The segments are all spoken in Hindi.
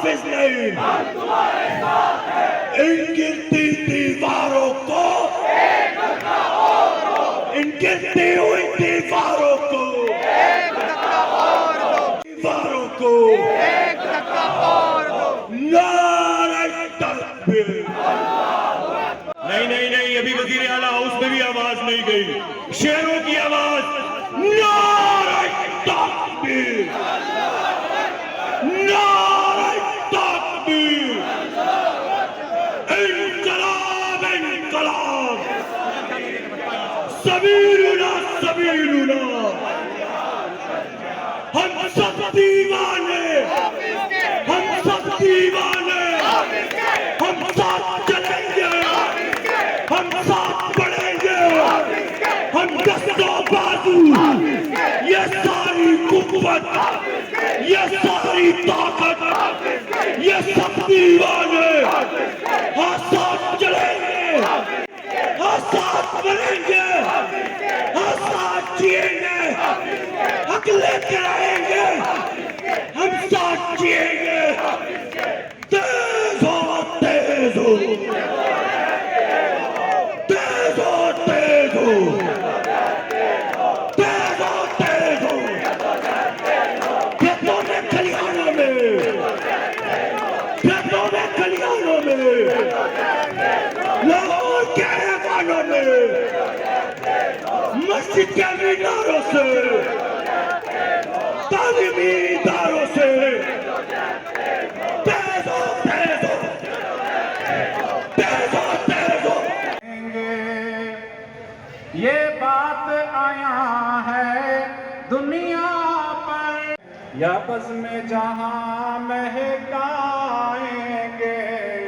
हाफिज नहीं, इन गिरती दीवारों को, इन गिरती हुई दीवारों को, दीवारों को नारे तकबीर। नहीं नहीं नहीं, अभी वजीर आला हाउस में भी आवाज नहीं गई, शेरों की आवाज नारे तकबीर, नारे तकबीर, इनकलाब इनकलाब, सबीलुना सबीलुना, हम सब दीवाने, हम सब दीवाने, हम साथ चलेंगे, हम साथ बढ़ेंगे, हम दस्तों बाजू, ये सारी कुव्वत, ये सारी ताकत, ये सब दीवाने, हाँ साथ चलेंगे, हाँ साथ बढ़ेंगे, हाँ साथ जिएंगे, हक लेके रहेंगे, हम साथ जिएंगे। तेज हो तेज हो, तेज हो तेज हो, तेज हो तेज हो, खेतों में खलिहानों में, खेतों में खलिहानों में, लाहौर के ऐवानों में, मस्जिद के मीनारों से, तालीमी इदारों से, तेज हो तेज हो, तेज हो तेज हो। ये बात आया है दुनिया पर, या बस में जहां महकाएंगे,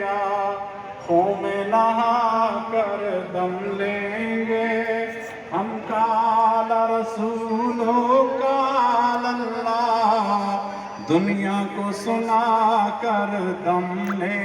या खून में नहा कर दम लेंगे, हम काला रसूलों का अल्लाह दुनिया को सुना कर दम ले।